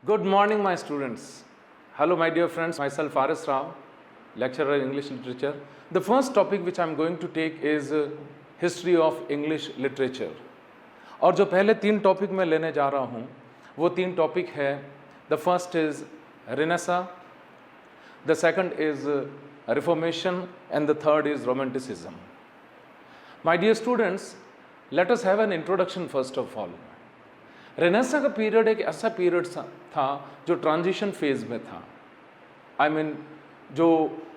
Good morning, my students. Hello, my dear friends. Myself, Faris Rao, lecturer in English literature. The first topic which I am going to take is history of English literature. और जो पहले तीन topic मैं लेने जा रहा हूँ वो तीन टॉपिक है. The first is renaissance, the second is reformation and the third is romanticism. My dear students, let us have an introduction first of all. Renaissance का पीरियड एक ऐसा पीरियड था जो ट्रांजिशन फेज में था. आई मीन जो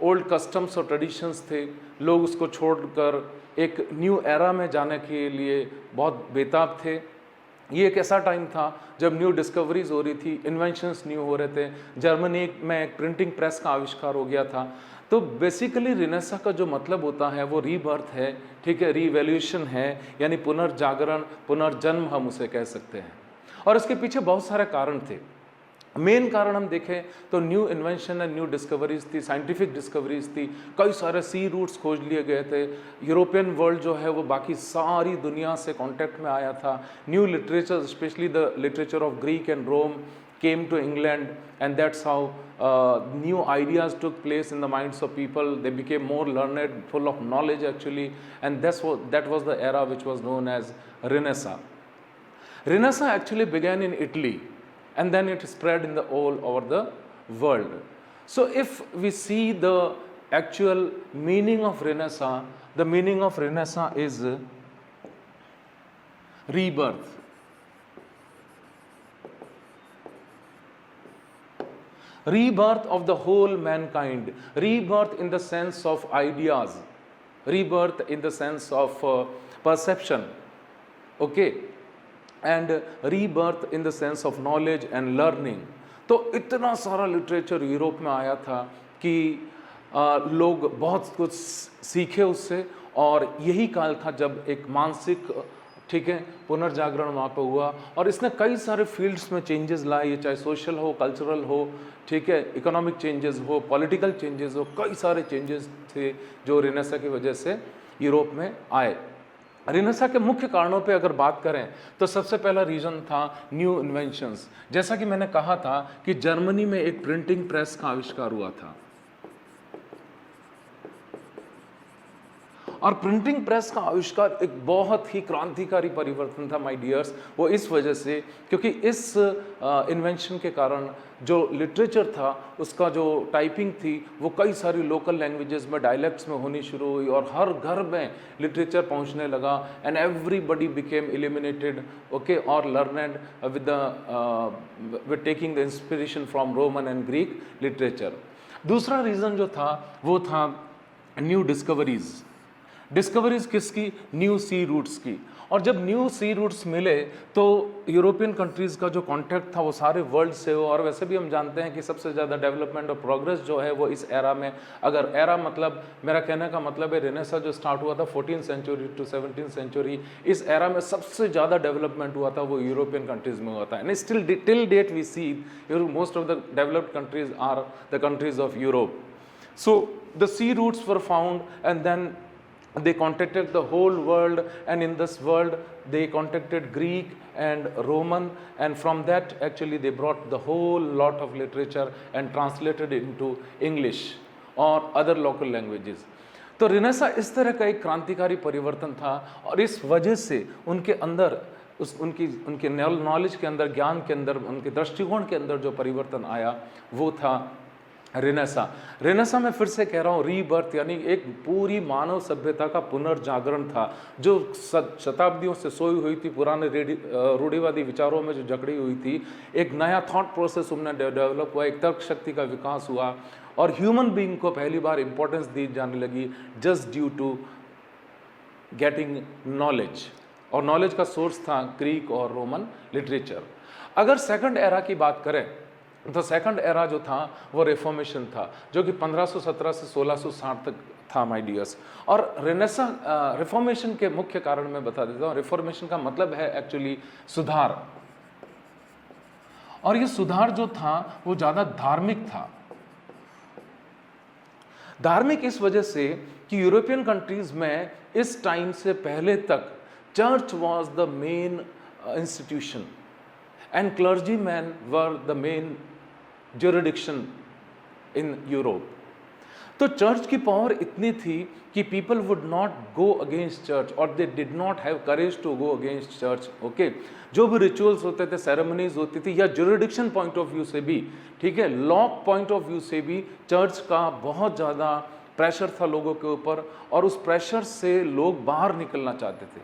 old customs और traditions थे, लोग उसको छोड़कर एक न्यू एरा में जाने के लिए बहुत बेताब थे. ये एक ऐसा टाइम था जब न्यू डिस्कवरीज हो रही थी, इन्वेंशंस न्यू हो रहे थे. जर्मनी में एक प्रिंटिंग प्रेस का आविष्कार हो गया था. तो बेसिकली रेनेसा का जो मतलब होता है वो रीबर्थ है, ठीक है, रीवैल्यूएशन है, यानी पुनर्जागरण, पुनर्जन्म हम उसे कह सकते हैं. और इसके पीछे बहुत सारे कारण थे. मेन कारण हम देखें तो new invention and new discoveries थी, साइंटिफिक डिस्कवरीज थी. कई सारे सी रूट्स खोज लिए गए थे. यूरोपियन वर्ल्ड जो है वो बाकी सारी दुनिया से कांटेक्ट में आया था. New literature, especially the literature of Greek and Rome, came to England, and that's how new ideas took place in the minds of people. They became more learned, full of knowledge actually, and that was the era which was known as Renaissance. Renaissance actually began in Italy, and then it spread in the all over the world. So if we see the actual meaning of Renaissance, the meaning of Renaissance is rebirth. Rebirth of the whole mankind, rebirth in the sense of ideas, rebirth in the sense of perception, okay, and rebirth in the sense of knowledge and learning. तो इतना सारा literature Europe में आया था कि लोग बहुत कुछ सीखे उससे. और यही काल था जब एक मानसिक, ठीक है, पुनर्जागरण वहाँ पर हुआ. और इसने कई सारे फील्ड्स में चेंजेस लाए, चाहे सोशल हो, कल्चरल हो, ठीक है, इकोनॉमिक चेंजेस हो, पॉलिटिकल चेंजेस हो. कई सारे चेंजेस थे जो रेनेसा की वजह से यूरोप में आए. रेनेसा के मुख्य कारणों पे अगर बात करें तो सबसे पहला रीजन था न्यू इन्वेंशंस. जैसा कि मैंने कहा था कि जर्मनी में एक प्रिंटिंग प्रेस का आविष्कार हुआ था. और प्रिंटिंग प्रेस का आविष्कार एक बहुत ही क्रांतिकारी परिवर्तन था माय डियर्स. वो इस वजह से क्योंकि इस इन्वेंशन के कारण जो लिटरेचर था उसका जो टाइपिंग थी वो कई सारी लोकल लैंग्वेजेस में, डायलेक्ट्स में होनी शुरू हुई और हर घर में लिटरेचर पहुंचने लगा. And everybody became illuminated, okay, और learned with taking the inspiration from Roman and Greek literature. दूसरा रीज़न जो था वो था न्यू डिस्कवरीज. डिस्कवरीज किसकी? न्यू सी रूट्स की. और जब न्यू सी रूट्स मिले तो यूरोपियन कंट्रीज़ का जो कॉन्टैक्ट था वो सारे वर्ल्ड से हो. और वैसे भी हम जानते हैं कि सबसे ज़्यादा डेवलपमेंट और प्रोग्रेस जो है वो इस एरा में, अगर एरा मतलब मेरा कहने का मतलब है रेनेसा जो स्टार्ट हुआ था 14th century to 17th century, इस एरा में सबसे ज़्यादा डेवलपमेंट हुआ था वो यूरोपियन कंट्रीज़ में हुआ था. And still till date we see most of the developed countries are the countries of Europe. So the sea routes were found and then they contacted the whole world, and in this world they contacted Greek and Roman, and from that actually they brought the whole lot of literature and translated it into English or other local languages. तो Renaissance इस तरह का एक क्रांतिकारी परिवर्तन था. और इस वजह से उनके अंदर उनके नॉलेज के अंदर, ज्ञान के अंदर, उनके दृष्टिकोण के अंदर जो परिवर्तन आया वो था रेनेसा. रेनेसा में फिर से कह रहा हूँ रीबर्थ, यानी एक पूरी मानव सभ्यता का पुनर्जागरण था जो शताब्दियों से सोई हुई थी, पुराने रूढ़िवादी विचारों में जो जकड़ी हुई थी. एक नया थॉट प्रोसेस उनमें डेवलप हुआ, एक तर्क शक्ति का विकास हुआ और ह्यूमन बीइंग को पहली बार इंपॉर्टेंस दी जाने लगी just due to getting knowledge. और नॉलेज का सोर्स था ग्रीक और रोमन लिटरेचर. अगर सेकंड एरा की बात करें तो सेकंड एरा जो था वो रिफॉर्मेशन था, जो कि 1517 से 1660 तक था माय डियर्स. और रेनेसा रिफॉर्मेशन के मुख्य कारण मैं बता देता हूँ. रिफॉर्मेशन का मतलब है एक्चुअली सुधार. और ये सुधार जो था वो ज़्यादा धार्मिक था. धार्मिक इस वजह से कि यूरोपियन कंट्रीज में इस टाइम से पहले तक church was the main institution. and clergymen were the main jurisdiction in Europe. तो चर्च की पावर इतनी थी कि people would not go against church और they did not have courage to go against church. Okay, जो भी rituals होते थे, सेरेमनीज होती थी, या जुरिडिक्शन पॉइंट ऑफ व्यू से भी, ठीक है, लॉ पॉइंट ऑफ व्यू से भी चर्च का बहुत ज़्यादा प्रेशर था लोगों के ऊपर, और उस प्रेशर से लोग बाहर निकलना चाहते थे।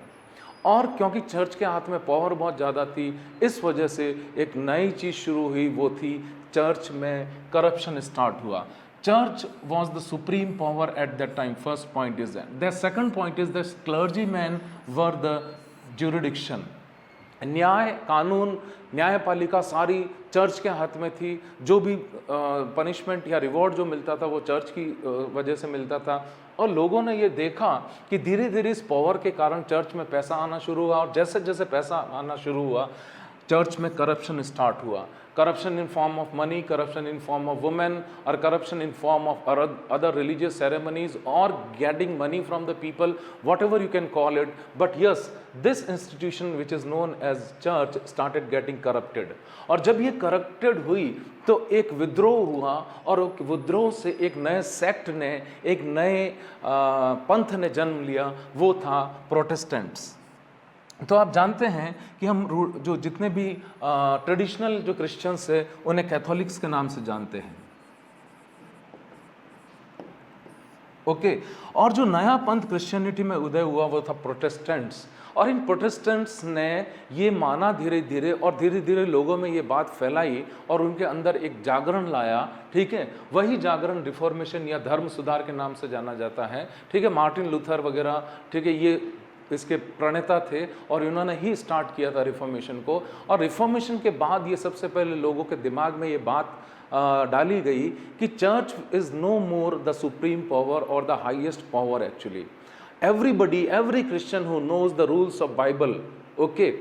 और क्योंकि चर्च के हाथ में पावर बहुत ज़्यादा थी, इस वजह से एक नई चीज़ शुरू हुई, वो थी चर्च में करप्शन स्टार्ट हुआ। Church was the supreme power at that time. First point is that. The second point is that clergymen were the jurisdiction. न्याय कानून न्यायपालिका सारी चर्च के हाथ में थी। जो भी पनिशमेंट या रिवॉर्ड जो मिलता था वो चर्च की वजह से मिलता था। और लोगों ने ये देखा कि धीरे धीरे इस पावर के कारण चर्च में पैसा आना शुरू हुआ, और जैसे जैसे पैसा आना शुरू हुआ चर्च में करप्शन स्टार्ट हुआ। Corruption in form of money, corruption in form of women, or corruption in form of other religious ceremonies, or getting money from the people, whatever you can call it. But yes, this institution which is known as church started getting corrupted. और जब ये corrupted हुई तो एक विद्रोह हुआ, और विद्रोह से एक नए सेक्ट ने, एक नए पंथ ने जन्म लिया, वो था प्रोटेस्टेंट्स। तो आप जानते हैं कि हम जो जितने भी ट्रेडिशनल जो क्रिश्चियंस है उन्हें कैथोलिक्स के नाम से जानते हैं। ओके, और जो नया पंथ क्रिश्चियनिटी में उदय हुआ वो था प्रोटेस्टेंट्स। और इन प्रोटेस्टेंट्स ने ये माना धीरे धीरे, और धीरे धीरे लोगों में ये बात फैलाई और उनके अंदर एक जागरण लाया। ठीक है, वही जागरण रिफॉर्मेशन या धर्म सुधार के नाम से जाना जाता है। ठीक है, मार्टिन लूथर वगैरह, ठीक है, ये इसके प्रणेता थे और इन्होंने ही स्टार्ट किया था रिफॉर्मेशन को। और रिफॉर्मेशन के बाद ये सबसे पहले लोगों के दिमाग में ये बात डाली गई कि church is no more the supreme power और the highest power. Actually everybody, every Christian who knows the rules of Bible, okay,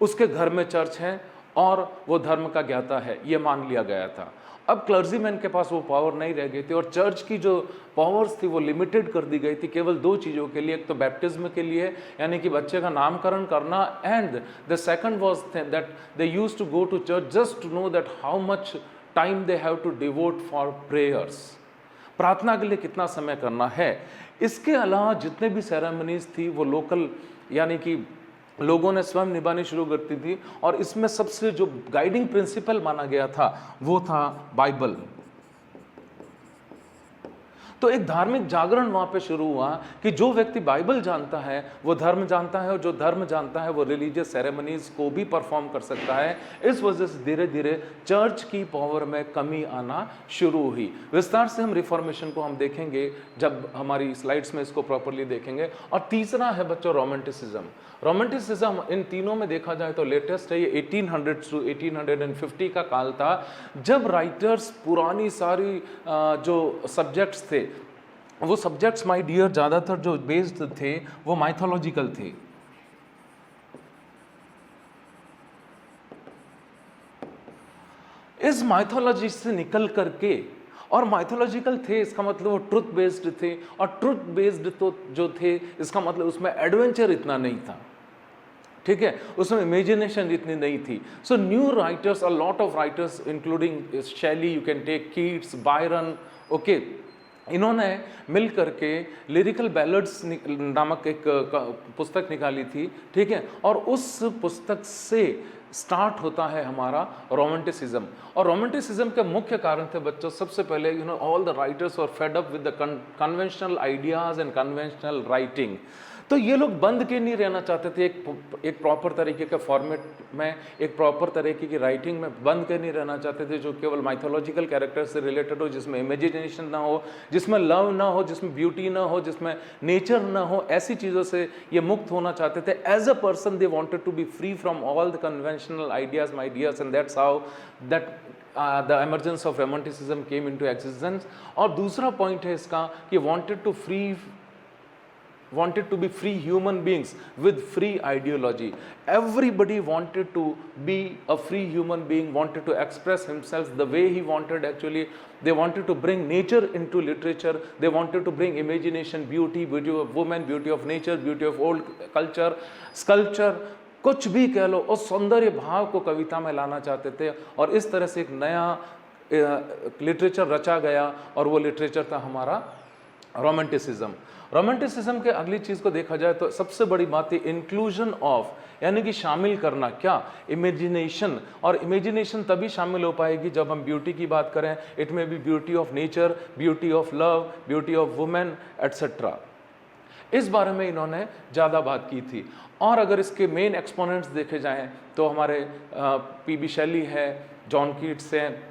उसके घर में चर्च है और वो धर्म का ज्ञाता है, ये मान लिया गया था। अब क्लर्जीमैन के पास वो पावर नहीं रह गई थी, और चर्च की जो पावर्स थी वो लिमिटेड कर दी गई थी केवल दो चीज़ों के लिए। एक तो बैप्टिज्म के लिए, यानी कि बच्चे का नामकरण करना, and the second was that they used to go to church just to know that how much time they have to devote for prayers, प्रार्थना के लिए कितना समय करना है। इसके अलावा जितने भी सेरेमनीज थी वो लोकल, यानी कि लोगों ने स्वयं निभानी शुरू करती थी, और इसमें सबसे जो गाइडिंग प्रिंसिपल माना गया था वो था बाइबल। तो एक धार्मिक जागरण वहां पे शुरू हुआ कि जो व्यक्ति बाइबल जानता है वो धर्म जानता है, और जो धर्म जानता है वो रिलीजियस सेरेमनीज को भी परफॉर्म कर सकता है। इस वजह से धीरे धीरे चर्च की पावर में कमी आना शुरू हुई। विस्तार से हम रिफॉर्मेशन को हम देखेंगे जब हमारी स्लाइड्स में इसको प्रॉपरली देखेंगे। और तीसरा है बच्चों रोमांटिसिज्म। रोमांटिसिज्म इन तीनों में देखा जाए तो लेटेस्ट है, ये 1800 to 1850 का काल था, जब राइटर्स पुरानी सारी जो सब्जेक्ट्स थे, वो सब्जेक्ट्स माय डियर ज़्यादातर जो बेस्ड थे वो माइथोलॉजिकल थे। इस माइथोलॉजी से निकल करके, और माइथोलॉजिकल थे इसका मतलब वो ट्रुथ बेस्ड थे, और ट्रुथ बेस्ड तो जो थे इसका मतलब उसमें एडवेंचर इतना नहीं था। ठीक है, उसमें इमेजिनेशन इतनी नहीं थी। So new writers, a lot of writers including Shelley, you can take Keats, Byron, okay, इन्होंने मिल करके लिरिकल बैलड्स नामक एक पुस्तक निकाली थी। ठीक है, और उस पुस्तक से स्टार्ट होता है हमारा रोमांटिसिज्म। और रोमांटिसिज्म के मुख्य कारण थे बच्चों, सबसे पहले all the writers were fed up with the conventional ideas and conventional writing. तो ये लोग बंद के नहीं रहना चाहते थे एक प्रॉपर तरीके के फॉर्मेट में, एक प्रॉपर तरीके की राइटिंग में बंद के नहीं रहना चाहते थे जो केवल माइथोलॉजिकल कैरेक्टर से रिलेटेड हो, जिसमें इमेजिनेशन ना हो, जिसमें लव ना हो, जिसमें ब्यूटी ना हो, जिसमें नेचर ना हो। ऐसी चीज़ों से ये मुक्त होना चाहते थे। As a person they wanted to be free from all the conventional ideas, ideas, and that's how that the emergence of romanticism came into existence. और दूसरा पॉइंट है इसका कि wanted to be free human beings with free ideology. Everybody wanted to be a free human being, wanted to express himself the way he wanted. Actually, they wanted to bring nature into literature. They wanted to bring imagination, beauty, beauty of woman, beauty of nature, beauty of old culture, sculpture, कुछ भी कह लो, उस सौंदर्य भाव को कविता में लाना चाहते थे और इस तरह से एक नया लिटरेचर रचा गया और वो लिटरेचर था हमारा रोमांटिसिज्म। रोमांटिसिज्म के अगली चीज को देखा जाए तो सबसे बड़ी बात है इंक्लूजन ऑफ, यानी कि शामिल करना क्या, इमेजिनेशन। और इमेजिनेशन तभी शामिल हो पाएगी जब हम ब्यूटी की बात करें। It maybe beauty of nature, beauty of love, beauty of women etcetera. इस बारे में इन्होंने ज़्यादा बात की थी। और अगर इसके मेन एक्सपोनेंट्स देखे जाएं तो हमारे पी.बी. शेली है, जॉन कीट्स हैं,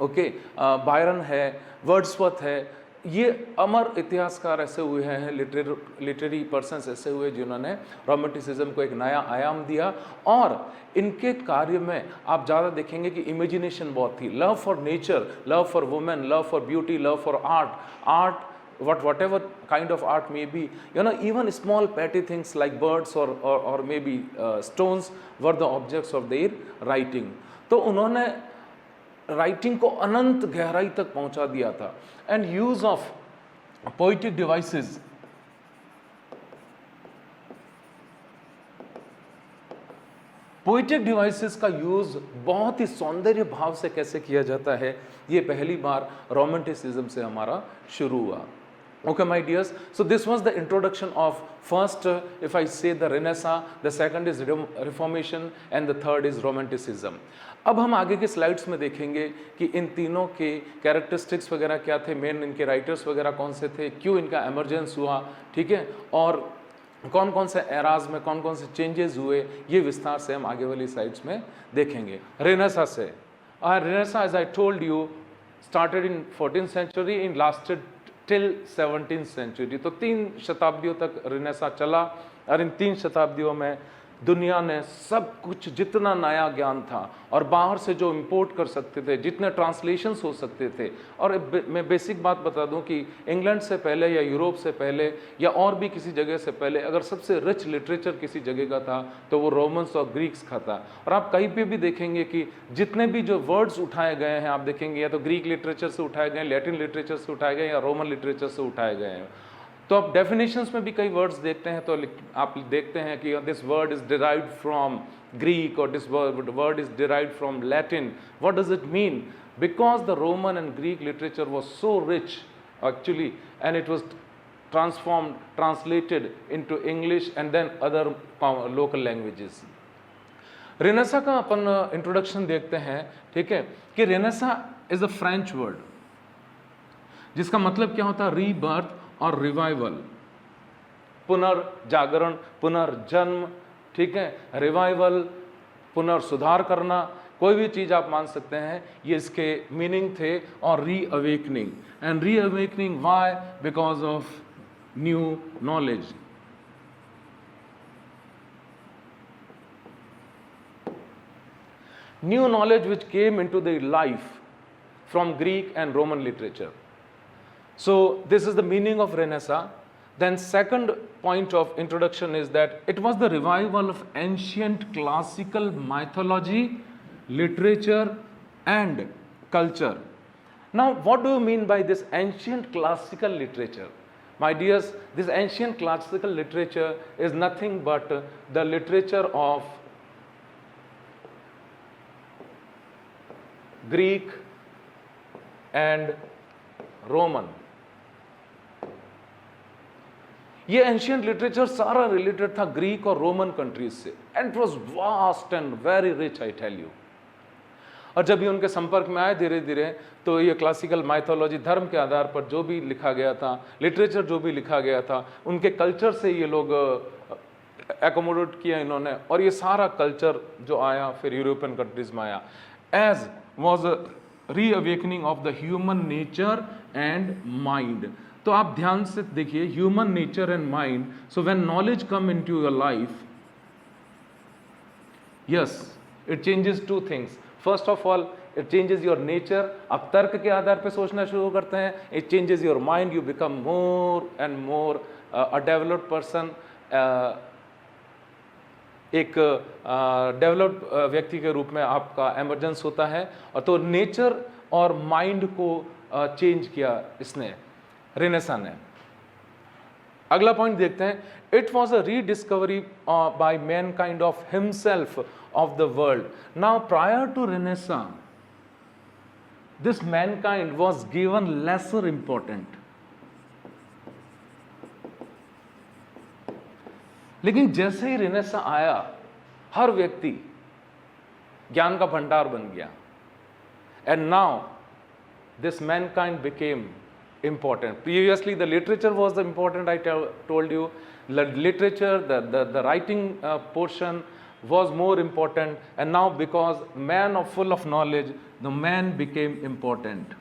ओके, बायरन है, वर्ड्सवर्थ है। ये अमर इतिहासकार ऐसे हुए हैं, लिटरेरी पर्सन्स ऐसे हुए जिन्होंने रोमांटिसिज्म को एक नया आयाम दिया। और इनके कार्य में आप ज़्यादा देखेंगे कि इमेजिनेशन बहुत थी, love for nature, love for women, love for beauty, love for art, whatever kind of art may be, even small petty things like birds or maybe stones were the objects of their writing. तो उन्होंने writing को अनंत गहराई तक पहुंचा दिया था। And use of poetic devices, poetic devices का use बहुत ही सौंदर्य भाव से कैसे किया जाता है, ये पहली बार रोमांटिसिज्म से हमारा शुरू हुआ। Okay, my dears, so this was the introduction of first, if I say the Renaissance, the second is Reformation and the third is Romanticism. अब हम आगे के स्लाइड्स में देखेंगे कि इन तीनों के कैरेक्टरिस्टिक्स वगैरह क्या थे, मेन इनके राइटर्स वगैरह कौन से थे, क्यों इनका एमरजेंस हुआ, ठीक है, और कौन कौन से एराज में कौन कौन से चेंजेस हुए, ये विस्तार से हम आगे वाली स्लाइड्स में देखेंगे। रेनेसां से, renaissance as I told you started in 14th century in lasted till 17th century। तो 3 शताब्दियों तक रेनेसां चला और इन 3 शताब्दियों में दुनिया ने सब कुछ, जितना नया ज्ञान था और बाहर से जो इंपोर्ट कर सकते थे, जितने ट्रांसलेशंस हो सकते थे। और मैं बेसिक बात बता दूं कि इंग्लैंड से पहले या यूरोप से पहले या और भी किसी जगह से पहले अगर सबसे रिच लिटरेचर किसी जगह का था तो वो रोमन्स और ग्रीक्स का था। और आप कहीं पे भी देखेंगे कि जितने भी जो वर्ड्स उठाए गए हैं, आप देखेंगे या तो ग्रीक लिटरेचर से उठाए गए, लैटिन लिटरेचर से उठाए गए या रोमन लिटरेचर से उठाए गए हैं। तो आप डेफिनेशंस में भी कई वर्ड्स देखते हैं तो आप देखते हैं कि this word is derived from Greek और this word is derived from Latin. What does it mean? Because the Roman and Greek literature was so rich actually and it was transformed, translated into English and then other local languages. Renaissance का अपन introduction देखते हैं, ठीक है, कि renaissance is a French word जिसका मतलब क्या होता है, रीबर्थ और रिवाइवल, पुनर्जागरण, पुनर्जन्म, ठीक है, रिवाइवल, पुनर्सुधार करना, कोई भी चीज आप मान सकते हैं, ये इसके मीनिंग थे। और reawakening, and reawakening why? Because of new knowledge. New knowledge which came into the life from Greek and Roman literature. So this is the meaning of Renaissance. Then second point of introduction is that it was the revival of ancient classical mythology, literature and culture. Now what do you mean by this ancient classical literature? My dears, this ancient classical literature is nothing but the literature of Greek and Roman. ये ancient literature सारा related था Greek और Roman countries से and it was vast and very rich, I tell you. और जब ये उनके संपर्क में आए धीरे धीरे तो ये क्लासिकल माइथोलॉजी, धर्म के आधार पर जो भी लिखा गया था, लिटरेचर जो भी लिखा गया था, उनके कल्चर से ये लोग एकोमोडेट किया इन्होंने। और ये सारा कल्चर जो आया फिर यूरोपियन कंट्रीज में आया, as was a reawakening of the human nature and mind. तो आप ध्यान से देखिए, human nature and mind. So when knowledge come into your life, yes, it changes to things. First of all it changes your nature, आप तर्क के आधार पे सोचना शुरू करते हैं। It changes your mind, you become more and more a developed person, एक डेवलप्ड व्यक्ति के रूप में आपका एमरजेंस होता है। और तो नेचर और माइंड को चेंज किया इसने, रेनेसां ने। अगला पॉइंट देखते हैं, it was a rediscovery by mankind of himself of the world. Now prior to renaissance this mankind was given lesser important, लेकिन जैसे ही रेनेसां आया हर व्यक्ति ज्ञान का भंडार बन गया, and now this Mankind became important. Previously the literature was important, I told you, the literature, the writing portion was more important, and now because man of full of knowledge, the man became important.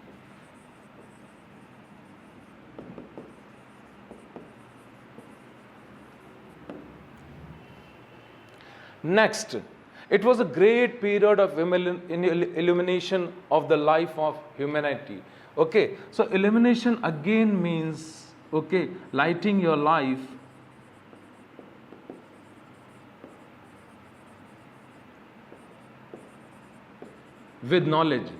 Next, it was a great period of illumination of the life of humanity. Okay, so illumination again means, okay, lighting your life with knowledge.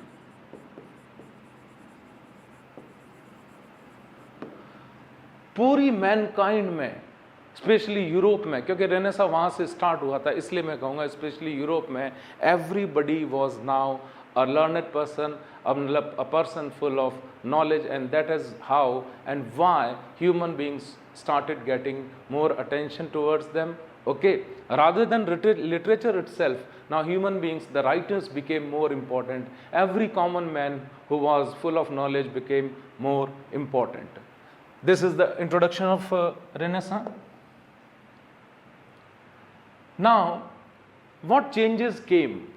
पूरी Mankind में, specially Europe में, क्योंकि renaissance वहाँ से start हुआ था, इसलिए मैं कहूँगा स्पेशली यूरोप में, everybody was now a learned person, a person full of knowledge, and that is how and why human beings started getting more attention towards them. Okay, rather than literature itself, now human beings, the writers became more important. Every common man who was full of knowledge became more important. This is the introduction of Renaissance. Now, what changes came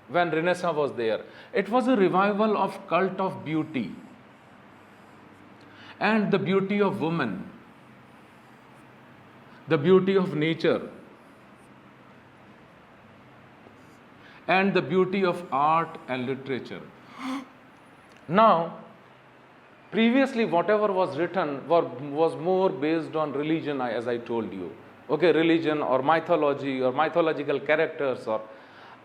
when Renaissance was there? It was a revival of cult of beauty and the beauty of woman, the beauty of nature, and the beauty of art and literature. Now, previously whatever was written was more based on religion, as I told you. Okay, religion or mythology or mythological characters, or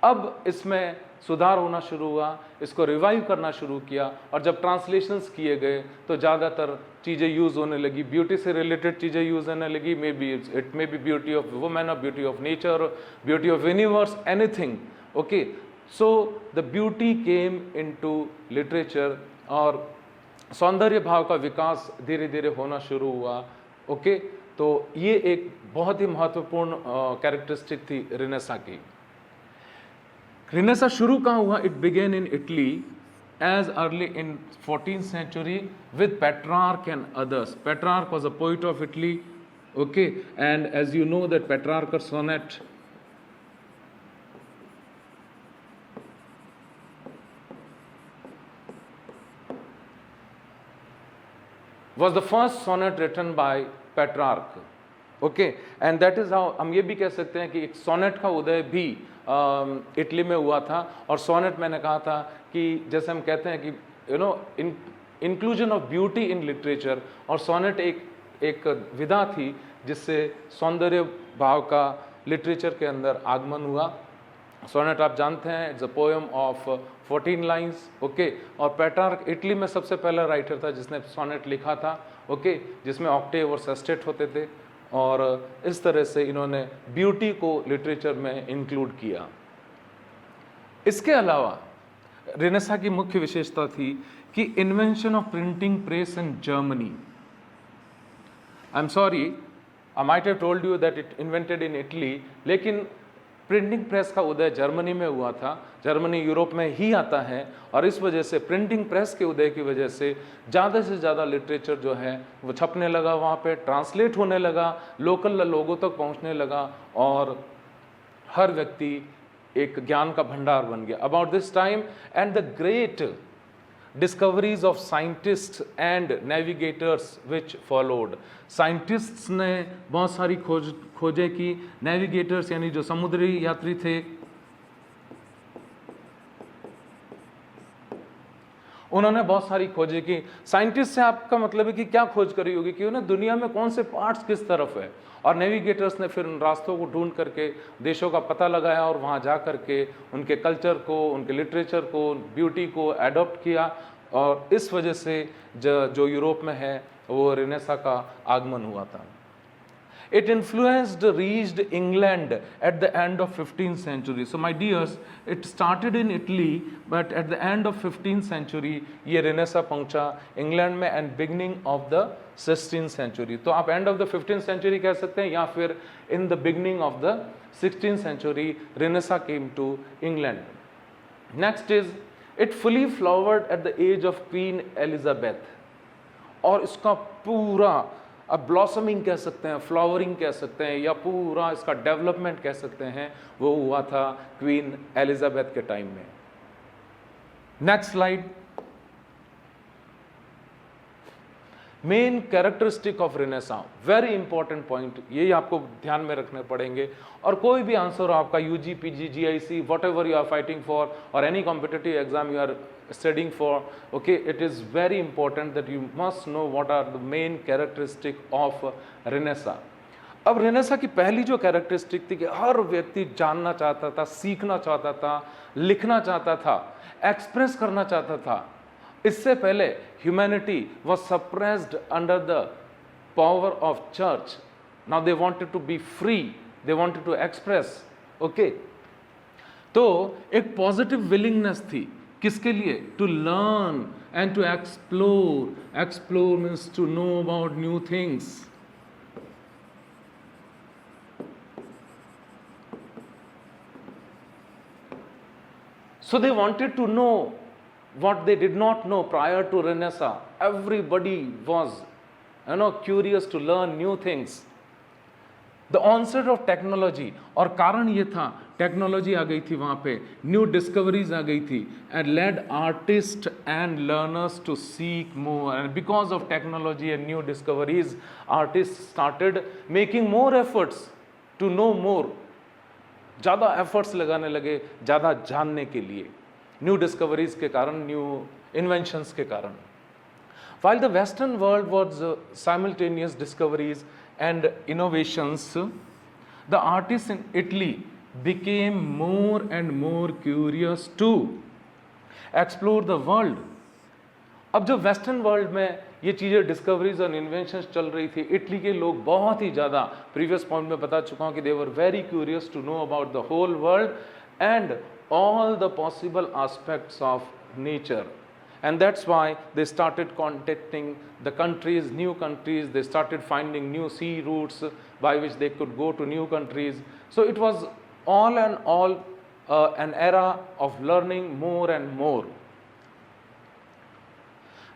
अब इसमें सुधार होना शुरू हुआ, इसको revive करना शुरू किया, और जब ट्रांसलेशंस किए गए तो ज़्यादातर चीज़ें यूज़ होने लगी, ब्यूटी से रिलेटेड चीज़ें यूज़ होने लगी, maybe it maybe beauty of women और beauty of nature, beauty of universe, anything. Okay, so the beauty came into literature, और सौंदर्य भाव का विकास धीरे धीरे होना शुरू हुआ. ओके, तो ये एक बहुत ही महत्वपूर्ण कैरेक्टरिस्टिक थी रेनेसां की. रेनेसां शुरू कहाँ हुआ? It began in Italy as early in 14th century with Petrarch and others. Petrarch was a poet of Italy, okay, and as you know that Petrarch's sonnet was the first sonnet written by Petrarch. Okay, and that is how हम ये भी कह सकते हैं कि एक sonnet का उदय भी इटली में हुआ था. और सोनेट मैंने कहा था कि जैसे हम कहते हैं कि you know inclusion of beauty in literature, और सोनेट एक विधा थी जिससे सौंदर्य भाव का लिटरेचर के अंदर आगमन हुआ. सोनेट आप जानते हैं, it's a poem of 14 lines. Okay, और पेट्रार्क इटली में सबसे पहला राइटर था जिसने सोनेट लिखा था. ओके, जिसमें ऑक्टेव और सेस्टेट होते थे, और इस तरह से इन्होंने ब्यूटी को लिटरेचर में इंक्लूड किया. इसके अलावा रेनेसां की मुख्य विशेषता थी कि invention of printing press in Germany. I am sorry, I might have told you that it invented in Italy, लेकिन प्रिंटिंग प्रेस का उदय जर्मनी में हुआ था. जर्मनी यूरोप में ही आता है, और इस वजह से प्रिंटिंग प्रेस के उदय की वजह से ज़्यादा से ज़्यादा लिटरेचर जो है वो छपने लगा, वहाँ पे ट्रांसलेट होने लगा, लोकल लोगों तक पहुँचने लगा, और हर व्यक्ति एक ज्ञान का भंडार बन गया. About this time and the great discoveries of scientists and navigators which followed. Scientists ने बहुत सारी खोजें की. नेविगेटर्स यानी जो समुद्री यात्री थे, उन्होंने बहुत सारी खोजें की. साइंटिस्ट से आपका मतलब है कि क्या खोज करी होगी कि उन्हें दुनिया में कौन से पार्ट्स किस तरफ है, और नेविगेटर्स ने फिर उन रास्तों को ढूंढ करके देशों का पता लगाया, और वहाँ जा करके उनके कल्चर को, उनके लिटरेचर को, ब्यूटी को एडॉप्ट किया, और इस वजह से जो यूरोप में है वो रेनेसां का आगमन हुआ था. It influenced, reached England at the end of 15th century. So my dears, it started in Italy, but at the end of 15th century ये रेनेसा पहुंचा इंग्लैंड में and beginning of the 16th century. तो आप end of the 15th century कह सकते हैं या फिर in the beginning of the 16th century renaissance came to England. Next is it fully flowered at the age of Queen Elizabeth. और इसका पूरा अब ब्लॉसमिंग कह सकते हैं, फ्लावरिंग कह सकते हैं, या पूरा इसका डेवलपमेंट कह सकते हैं, वो हुआ था क्वीन एलिजाबेथ के टाइम में. Next slide. Main characteristic of renaissance, very important point, ये आपको ध्यान में रखने पड़ेंगे. और कोई भी आंसर हो आपका UG, PG, GIC, whatever you are fighting for, और any competitive exam you are studying for, okay, it is very important that you must know what are the main characteristic of Renaissance. अब Renaissance की पहली जो characteristic थी कि हर व्यक्ति जानना चाहता था, सीखना चाहता था, लिखना चाहता था, एक्सप्रेस करना चाहता था. इससे पहले humanity was suppressed under the power of church. Now they wanted to be free, they wanted to express. Okay, तो एक पॉजिटिव विलिंगनेस थी किसके लिए? To learn and to explore. Explore means to know about new things. So they wanted to know what they did not know prior to Renaissance. Everybody was, curious to learn new things. The onset of technology, और कारण ये था technology आ गई थी वहाँ पे, new discoveries आ गई थी, and led artist and learners to seek more. And because of technology and new discoveries artist started making more efforts to know more. ज़्यादा एफर्ट्स लगाने लगे ज़्यादा जानने के लिए, न्यू डिस्कवरीज के कारण, न्यू इन्वेंशंस के कारण. While the Western world was simultaneous discoveries and innovations, the artists in Italy became more and more curious to explore the world. अब जब वेस्टर्न वर्ल्ड में ये चीज़ें डिस्कवरीज और इन्वेंशंस चल रही थी, इटली के लोग बहुत ही ज़्यादा, प्रीवियस पॉइंट में बता चुका हूँ कि they were very curious to know about the whole world and all the possible aspects of nature. And that's why they started contacting the countries, new countries. They started finding new sea routes by which they could go to new countries. So it was all in all an era of learning more and more.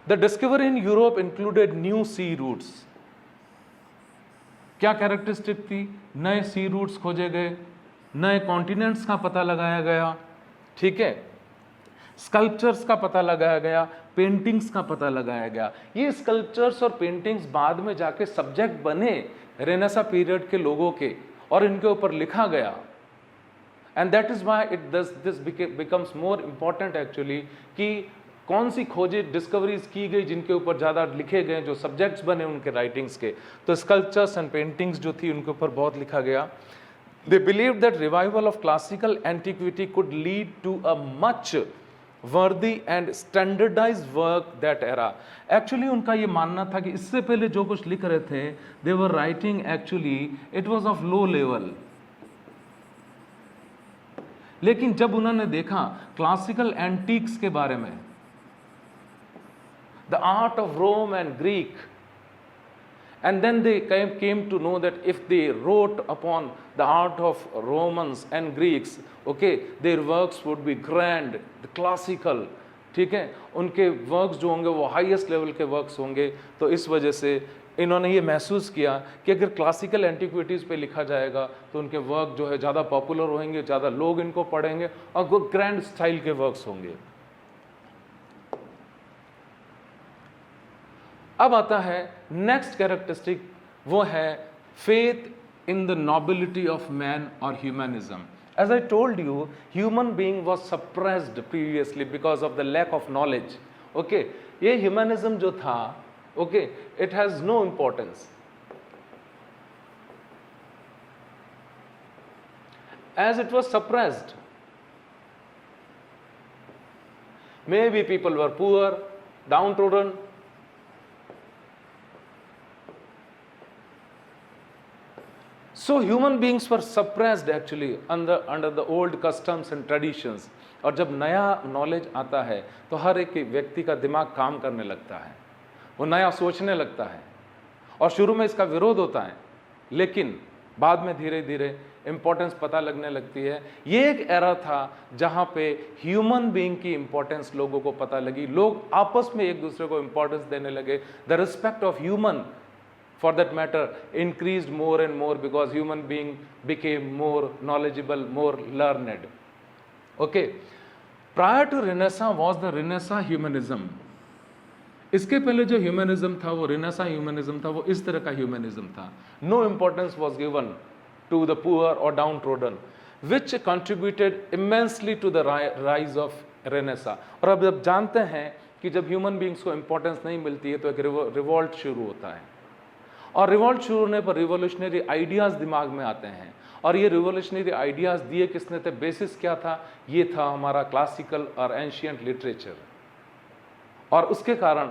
The discovery in Europe included new sea routes. क्या characteristic थी? नए sea routes खोजे गए, नए continents का पता लगाया गया, ठीक है, स्कल्पचर्स का पता लगाया गया, पेंटिंग्स का पता लगाया गया. ये स्कल्पचर्स और पेंटिंग्स बाद में जाके सब्जेक्ट बने रेनेसा पीरियड के लोगों के, और इनके ऊपर लिखा गया. And that is why this becomes more important actually, कि कौन सी खोजें, डिस्कवरीज की गई जिनके ऊपर ज़्यादा लिखे गए, जो सब्जेक्ट्स बने उनके राइटिंग्स के. तो स्कल्पचर्स एंड पेंटिंग्स जो थी उनके ऊपर बहुत लिखा गया. They believed that revival of classical antiquity could lead to a much worthy and standardized work that era. Actually उनका ये मानना था कि इससे पहले जो कुछ लिख रहे थे, they were writing actually it was of low level. लेकिन जब उन्होंने देखा क्लासिकल एंटीक्स के बारे में, the art of Rome and Greek, and then they came to know that if they wrote upon the art of Romans and Greeks, okay, their works would be grand, the classical, ठीक है, उनके works जो होंगे वो highest level के works होंगे. तो इस वजह से इन्होंने ये महसूस किया कि अगर क्लासिकल एंटिक्विटीज़ पे लिखा जाएगा तो उनके वर्क जो है ज़्यादा पॉपुलर होंगे, ज़्यादा लोग इनको पढ़ेंगे और वो ग्रैंड स्टाइल के वर्क्स होंगे. अब आता है नेक्स्ट कैरेक्टरिस्टिक, वो है faith in the nobility of man और humanism. As I told you, human being was suppressed previously because of the lack of knowledge. Okay, ये ह्यूमनिज्म जो था, okay, it has no importance. As it was suppressed, maybe people were poor, downtrodden, So human beings were suppressed actually under the old customs and traditions. और जब नया knowledge आता है तो हर एक व्यक्ति का दिमाग काम करने लगता है, वो नया सोचने लगता है, और शुरू में इसका विरोध होता है, लेकिन बाद में धीरे धीरे इम्पोर्टेंस पता लगने लगती है। ये एक एरा था जहाँ पे ह्यूमन बीइंग की इम्पोर्टेंस लोगों को पता लगी, लोग आपस में एक दूसरे को इम्पोर्टेंस देने लगे। The respect of human for that matter increased more and more because human being became more knowledgeable, more learned. Okay, prior to Renaissance was the Renaissance humanism. इसके पहले जो ह्यूमनिज्म था वो Renaissance ह्यूमनिज्म था, वो इस तरह का ह्यूमनिज्म था। No importance was given to the poor or downtrodden, which contributed immensely to the rise of Renaissance. और अब जब जानते हैं कि जब ह्यूमन बींग्स को इंपॉर्टेंस नहीं मिलती है तो एक रिवॉल्ट शुरू होता है, और रिवॉल्ट शुरू होने पर रिवोल्यूशनरी आइडियाज़ दिमाग में आते हैं। और ये रिवोल्यूशनरी आइडियाज़ दिए किसने थे, बेसिस क्या था, ये था हमारा क्लासिकल और एंशियंट लिटरेचर। और उसके कारण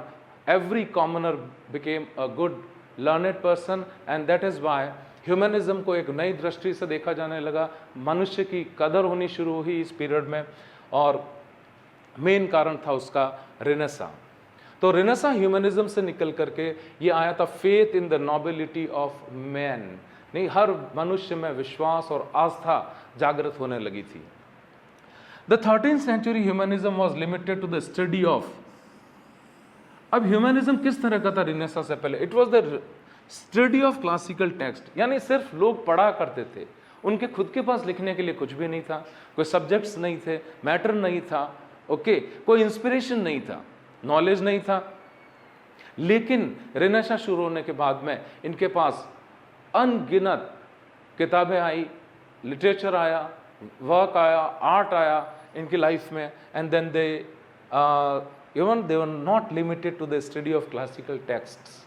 every commoner became a good learned person, and that is why humanism को एक नई दृष्टि से देखा जाने लगा। मनुष्य की कदर होनी शुरू हुई इस पीरियड में, और मेन कारण था उसका रेनेसां। तो रेनेसां ह्यूमनिज्म से निकल करके ये आया था faith in the nobility of man, नहीं, हर मनुष्य में विश्वास और आस्था जागृत होने लगी थी। The 13th century humanism was limited to the study of, अब ह्यूमनिज्म किस तरह का था रेनेसां से पहले, it was the study of classical text, यानी सिर्फ लोग पढ़ा करते थे, उनके खुद के पास लिखने के लिए कुछ भी नहीं था, कोई सब्जेक्ट्स नहीं थे, मैटर नहीं था, ओके, कोई इंस्पिरेशन नहीं था, नॉलेज नहीं था। लेकिन रेनेसां शुरू होने के बाद में इनके पास अनगिनत किताबें आई, लिटरेचर आया, वर्क आया, आर्ट आया इनकी लाइफ में, and then they even they were not limited to the study of classical texts.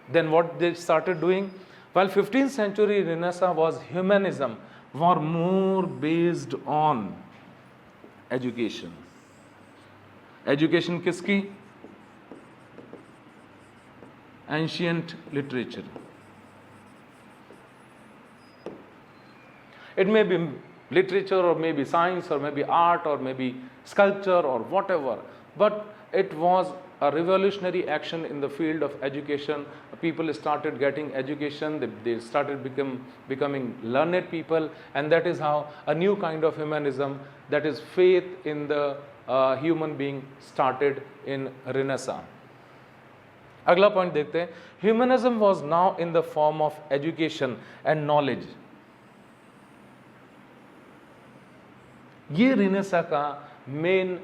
Then what they started doing? While 15th century Renaissance was humanism, were more based on education. Education किसकी? Ancient literature. It may be literature, or maybe science, or maybe art, or maybe sculpture, or whatever, but it was a revolutionary action in the field of education. People started getting education, they started becoming learned people, and that is how a new kind of humanism, that is faith in the human being, started in Renaissance. अगला point देखते हैं, humanism was now in the form of education and knowledge. ये renaissance का main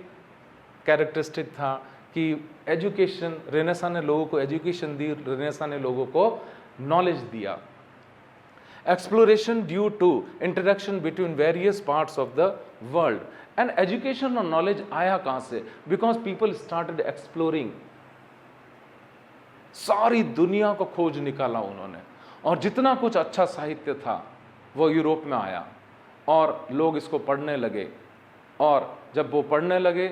characteristic था कि education, renaissance ने लोगों को एजुकेशन दी, रेनेसां ने लोगों को नॉलेज दिया। Exploration due to interaction between various parts of the world, and education और नॉलेज आया कहाँ से, बिकॉज पीपल स्टार्टेड एक्सप्लोरिंग, सारी दुनिया को खोज निकाला उन्होंने, और जितना कुछ अच्छा साहित्य था वो यूरोप में आया, और लोग इसको पढ़ने लगे, और जब वो पढ़ने लगे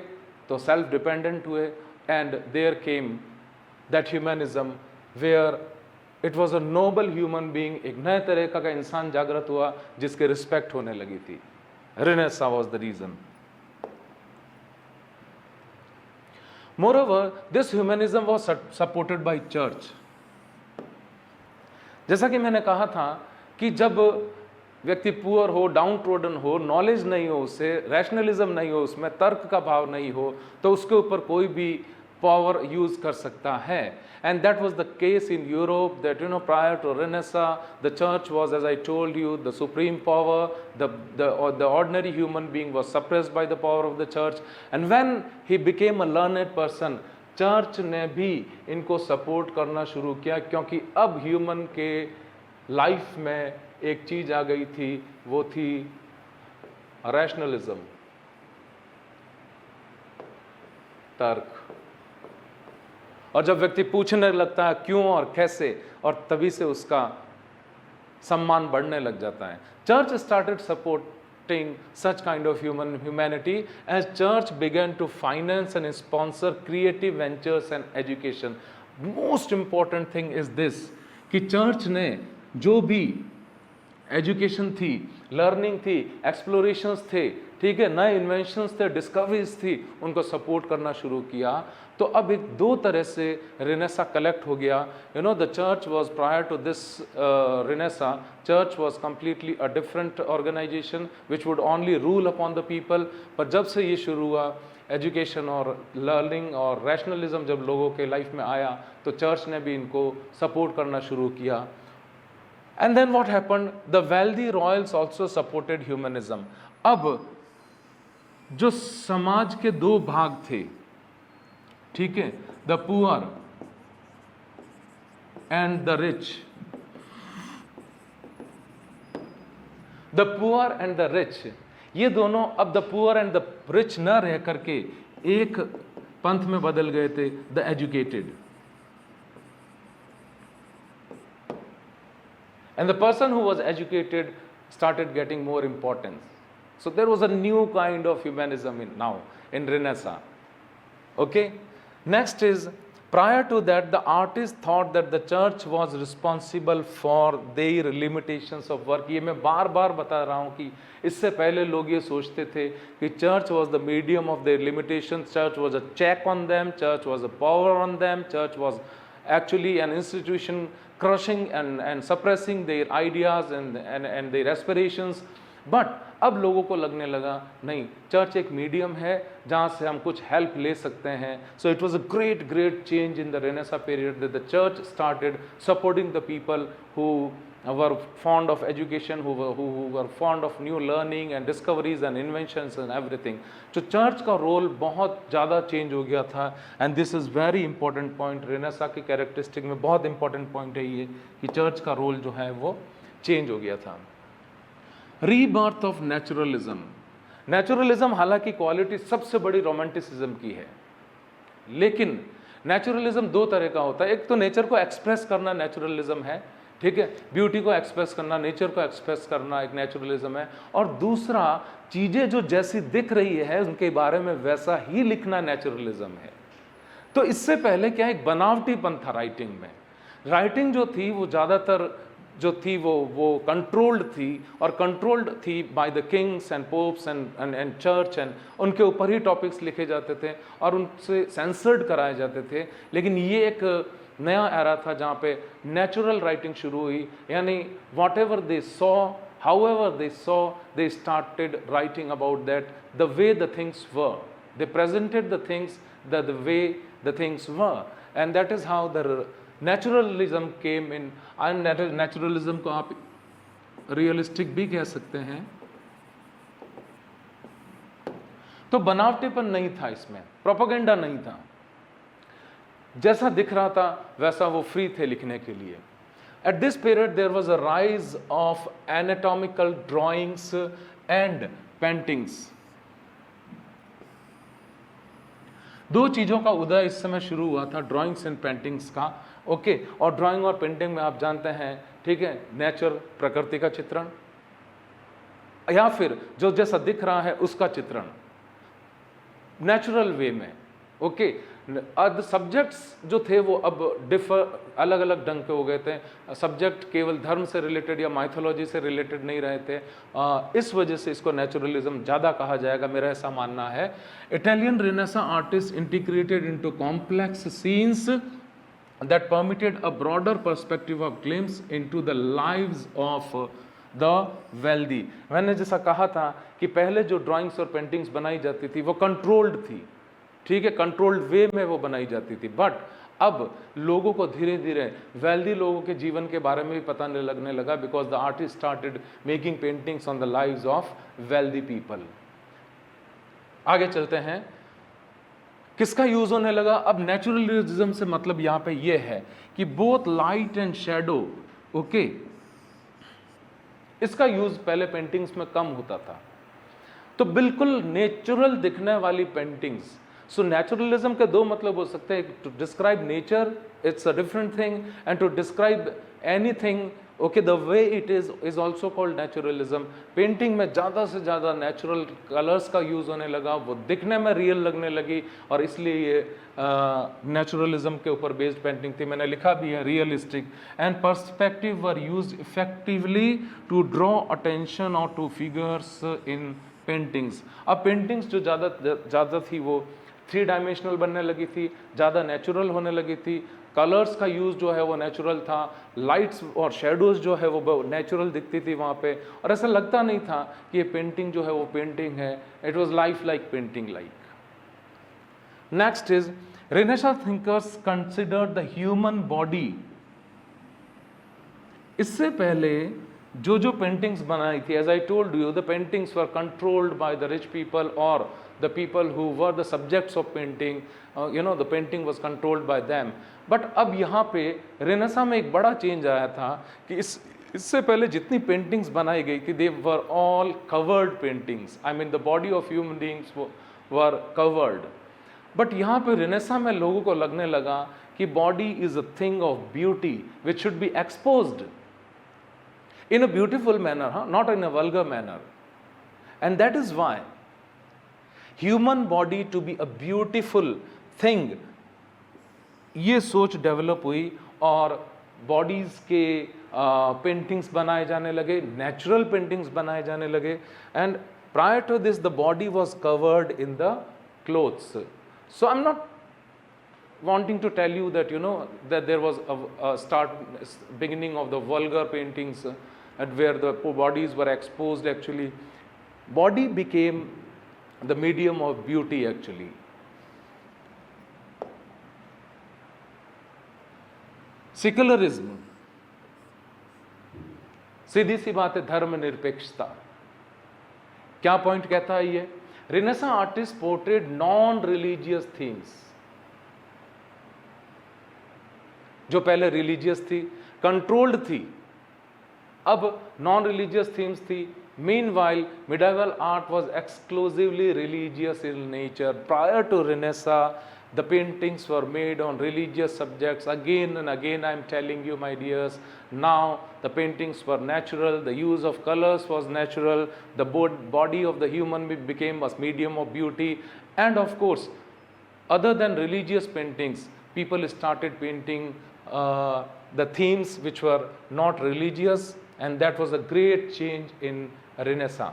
तो सेल्फ डिपेंडेंट हुए, and there came that humanism where it was a noble human being, एक नए तरह का इंसान जागृत हुआ जिसके रिस्पेक्ट होने लगी थी। Renaissance was the reason. Moreover, this humanism was supported by church. जैसा कि मैंने कहा था कि जब व्यक्ति पुअर हो, डाउन ट्रोडन हो, नॉलेज नहीं हो, उससे रैशनलिज्म नहीं हो, उसमें तर्क का भाव नहीं हो, तो उसके ऊपर कोई भी पावर यूज कर सकता है। And that was the case in Europe, that prior to Renaissance, the church was, as I told you, the supreme power. The ordinary human being was suppressed by the power of the church. And when he became a learned person, church ने भी इनको support करना शुरू किया, क्योंकि अब human के life में एक चीज आ गई थी, वो थी रैशनलिज्म, तर्क। और जब व्यक्ति पूछने लगता है क्यों और कैसे, और तभी से उसका सम्मान बढ़ने लग जाता है। Church started supporting such kind of humanity as church began to finance and sponsor creative ventures and education. Most important thing is this कि चर्च ने जो भी एजुकेशन थी, लर्निंग थी, एक्सप्लोरेशंस थे, ठीक है, नए इन्वेंशंस थे, डिस्कवरीज थी, उनको सपोर्ट करना शुरू किया। तो अब एक दो तरह से रेनेसा कलेक्ट हो गया। You know, the church was prior to this renaissance, church was completely a different organization which would only rule upon the people. पर जब से ये शुरू हुआ, एजुकेशन और लर्निंग और रैशनलिज्म जब लोगों के लाइफ में आया, तो चर्च ने भी इनको सपोर्ट करना शुरू किया। And then what happened? The wealthy royals also supported humanism. अब जो समाज के दो भाग थे, ठीक है, the poor and the rich, the poor and the rich, ये दोनों अब the poor and the rich न रह करके एक पंथ में बदल गए थे, the educated. And the person who was educated started getting more importance. So there was a new kind of humanism in Renaissance. Okay? Next is, prior to that, the artists thought that the church was responsible for their limitations of work. ये मैं बार बार बता रहा हूँ कि इससे पहले लोग ये सोचते थे कि church was the medium of their limitations, church was a check on them, church was a power on them, church was actually an institution crushing and suppressing their ideas and their aspirations. But अब लोगों को लगने लगा नहीं, church एक medium है जहाँ से हम कुछ हेल्प ले सकते हैं. So it was a great change in the Renaissance period that the church started supporting the people who were fond of education, who were fond of new learning and discoveries and inventions and everything. तो church का role बहुत ज़्यादा change हो गया था. And this is very important point. Renaissance की characteristic में बहुत इंपॉर्टेंट पॉइंट है ये कि चर्च का रोल जो है वो चेंज हो गया था. Rebirth of naturalism. नेचुरलिज्म हालांकि क्वालिटी सबसे बड़ी रोमांटिसिज्म की है, लेकिन नेचुरलिज्म दो तरह का होता है. एक तो नेचर को एक्सप्रेस करना नेचुरलिज्म है, ठीक है, ब्यूटी को एक्सप्रेस करना, नेचर को एक्सप्रेस करना एक नेचुरलिज्म है. और दूसरा, चीज़ें जो जैसी दिख रही है उनके बारे में वैसा ही लिखना नेचुरलिज्म है. तो इससे पहले क्या एक बनावटीपन था राइटिंग में. राइटिंग जो थी वो ज़्यादातर जो थी वो कंट्रोल्ड थी, और कंट्रोल्ड थी by the Kings and pops and church, and उनके ऊपर ही टॉपिक्स लिखे जाते थे और उनसे सेंसर्ड कराए जाते थे. लेकिन ये एक नया एरा था जहाँ पे नेचुरल राइटिंग शुरू हुई. यानी what ever they saw, however they saw, they started writing about that, the way the things were. They presented the things the way the things were, and that is how the naturalism came in. And naturalism को आप realistic भी कह सकते हैं. तो बनावटीपन नहीं था इसमें, प्रोपेगेंडा नहीं था, जैसा दिख रहा था वैसा वो फ्री थे लिखने के लिए. At this period there was a rise of anatomical drawings and paintings. दो चीज़ों का उदय इस समय शुरू हुआ था, ड्राइंग्स एंड पेंटिंग्स का. ओके, और ड्राइंग और पेंटिंग में आप जानते हैं, ठीक है, नेचर, प्रकृति का चित्रण, या फिर जो जैसा दिख रहा है उसका चित्रण नेचुरल वे में. ओके, अब सब्जेक्ट्स जो थे वो अब डिफर अलग अलग ढंग के हो गए थे. सब्जेक्ट केवल धर्म से रिलेटेड या माइथोलॉजी से रिलेटेड नहीं रहे थे. इस वजह से इसको नेचुरलिज्म ज़्यादा कहा जाएगा, मेरा ऐसा मानना है. Italian Renaissance artist integrated into complex scenes that permitted a broader perspective of glimpse into the lives of the wealthy. मैंने जैसा कहा था कि पहले जो ड्राइंग्स और पेंटिंग्स बनाई जाती थी वो कंट्रोल्ड थी, ठीक है, कंट्रोल्ड वे में वो बनाई जाती थी. बट अब लोगों को धीरे धीरे वेल्दी लोगों के जीवन के बारे में भी पता लगने लगा, because the artist started making paintings on the lives of wealthy people. आगे चलते हैं, किसका यूज होने लगा. अब नेचुरलिज्म से मतलब यहाँ पे ये है कि both light and shadow, okay, इसका यूज पहले पेंटिंग्स में कम होता था. तो बिल्कुल नेचुरल दिखने वाली पेंटिंग्स. सो नेचुरलिज्म के दो मतलब हो सकते हैं. To describe nature it's a different thing, and to describe anything Okay, the way it is also called naturalism. Painting में ज़्यादा से ज़्यादा नेचुरल कलर्स का यूज़ होने लगा, वो दिखने में रियल लगने लगी, और इसलिए ये नेचुरलिज्म के ऊपर बेस्ड पेंटिंग थी. मैंने लिखा भी है realistic and perspective were used effectively to draw attention और टू फिगर्स इन पेंटिंग्स. अब पेंटिंग्स जो ज़्यादा थी वो 3 डायमेंशनल बनने लगी थी, ज़्यादा नेचुरल होने लगी थी. कलर्स का यूज़ जो है वो नेचुरल था, लाइट्स और शेडोज़ जो है वो नेचुरल दिखती थी वहाँ पे, और ऐसा लगता नहीं था कि ये पेंटिंग जो है वो पेंटिंग है. It was life like painting like. Next is renaissance thinkers considered the human body. इससे पहले जो पेंटिंग्स बनाई थी, as I told you, the paintings were controlled by the rich people और the people who were the subjects of painting, the painting was controlled by them. But अब यहाँ पे renaissance में एक बड़ा चेंज आया था कि इससे पहले जितनी पेंटिंग्स बनाई गई थी, they were all covered paintings. I mean the body of human beings were covered. But यहाँ पे रेनेसां में लोगों को लगने लगा कि body is a thing of beauty which should be exposed in a beautiful manner, not in a vulgar manner. And that is why human body to be a beautiful thing, ये सोच develop हुई और bodies के paintings बनाए जाने लगे, natural paintings बनाए जाने लगे. And prior to this the body was covered in the clothes. So I am not wanting to tell you that that there was a beginning of the vulgar paintings where the bodies were exposed. Actually, body became the medium of beauty actually. Secularism, सीधी सी बात है, धर्मनिरपेक्षता. क्या point कहता है ये? Renaissance artist portrayed non religious themes. जो पहले रिलीजियस थी, कंट्रोल्ड थी, अब नॉन रिलीजियस थीम्स थी. Meanwhile, medieval art was exclusively religious in nature. Prior to Renaissance, the paintings were made on religious subjects. Again and again, I am telling you, my dears, now the paintings were natural, the use of colors was natural, the body of the human became a medium of beauty. And of course, other than religious paintings, people started painting the themes which were not religious, and that was a great change in renaissance.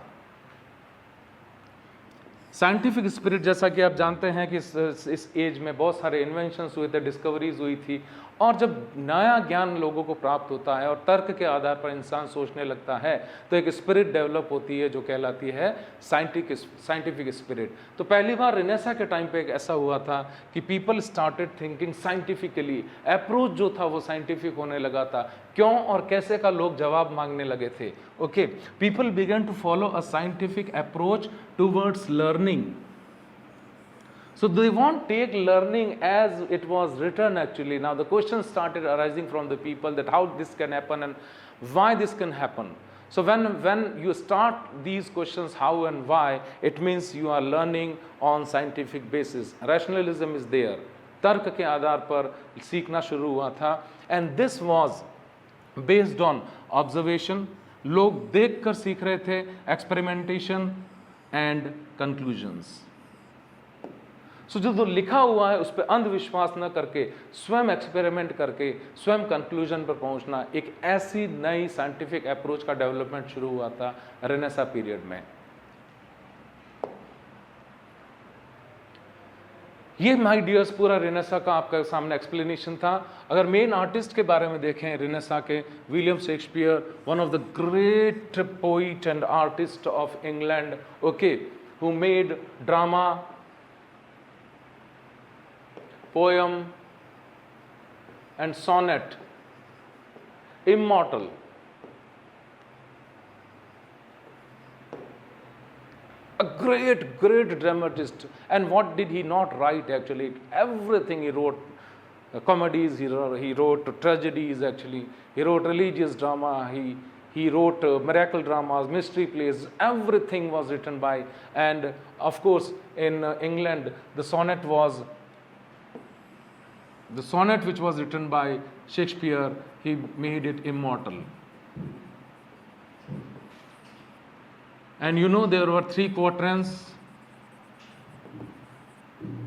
Scientific spirit, जैसा कि आप जानते हैं कि इस as में बहुत सारे इन्वेंशंस हुए थे, डिस्कवरीज हुई थी, और जब नया ज्ञान लोगों को प्राप्त होता है और तर्क के आधार पर इंसान सोचने लगता है, तो एक स्पिरिट डेवलप होती है जो कहलाती है साइंटिफिक स्पिरिट. तो पहली बार रेनेसां के टाइम पे एक ऐसा हुआ था कि people started thinking scientifically. Approach जो था वो साइंटिफिक होने लगा था. क्यों और कैसे का लोग जवाब मांगने लगे थे. Okay, people began to follow a scientific approach towards learning. So they won't take learning as it was written actually. Now the questions started arising from the people that how this can happen and why this can happen. So when you start these questions how and why, it means you are learning on scientific basis. Rationalism is there. तर्क के आधार पर सीखना शुरू हुआ था. And this was based on observation. लोग देख कर सीख रहे थे, experimentation and conclusions. सो जो लिखा हुआ है उस पर अंधविश्वास न करके, स्वयं एक्सपेरिमेंट करके, स्वयं कंक्लूजन पर पहुंचना, एक ऐसी नई साइंटिफिक अप्रोच का डेवलपमेंट शुरू हुआ था रेनेसां पीरियड में. ये माय डियर्स पूरा रेनेसां का आपका सामने एक्सप्लेनेशन था. अगर मेन आर्टिस्ट के बारे में देखें रेनेसां के, William Shakespeare, one of the great poet and artist of England, okay, who made drama, poem and sonnet immortal. A great dramatist. And what did he not write actually? Everything he wrote. Comedies, he wrote tragedies actually, he wrote religious drama, he wrote miracle dramas, mystery plays, everything was written by. And of course in England the sonnet which was written by Shakespeare, he made it immortal. And you know there were 3 quatrains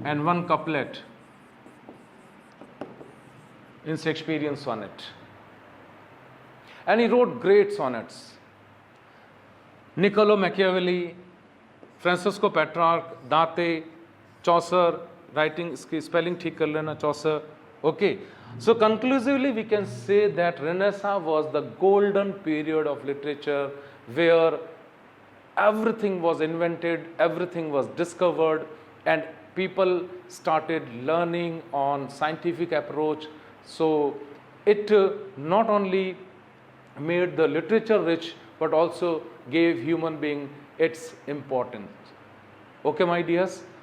and 1 couplet in Shakespearean sonnet. And he wrote great sonnets. Niccolo Machiavelli, Francisco Petrarch, Dante, Chaucer, writing इसकी spelling ठीक कर लेना Chaucer. Okay. So conclusively we can say that Renaissance was the golden period of literature where everything was invented, everything was discovered, and people started learning on scientific approach. So it not only made the literature rich, but also gave human being its importance. Okay, my dears.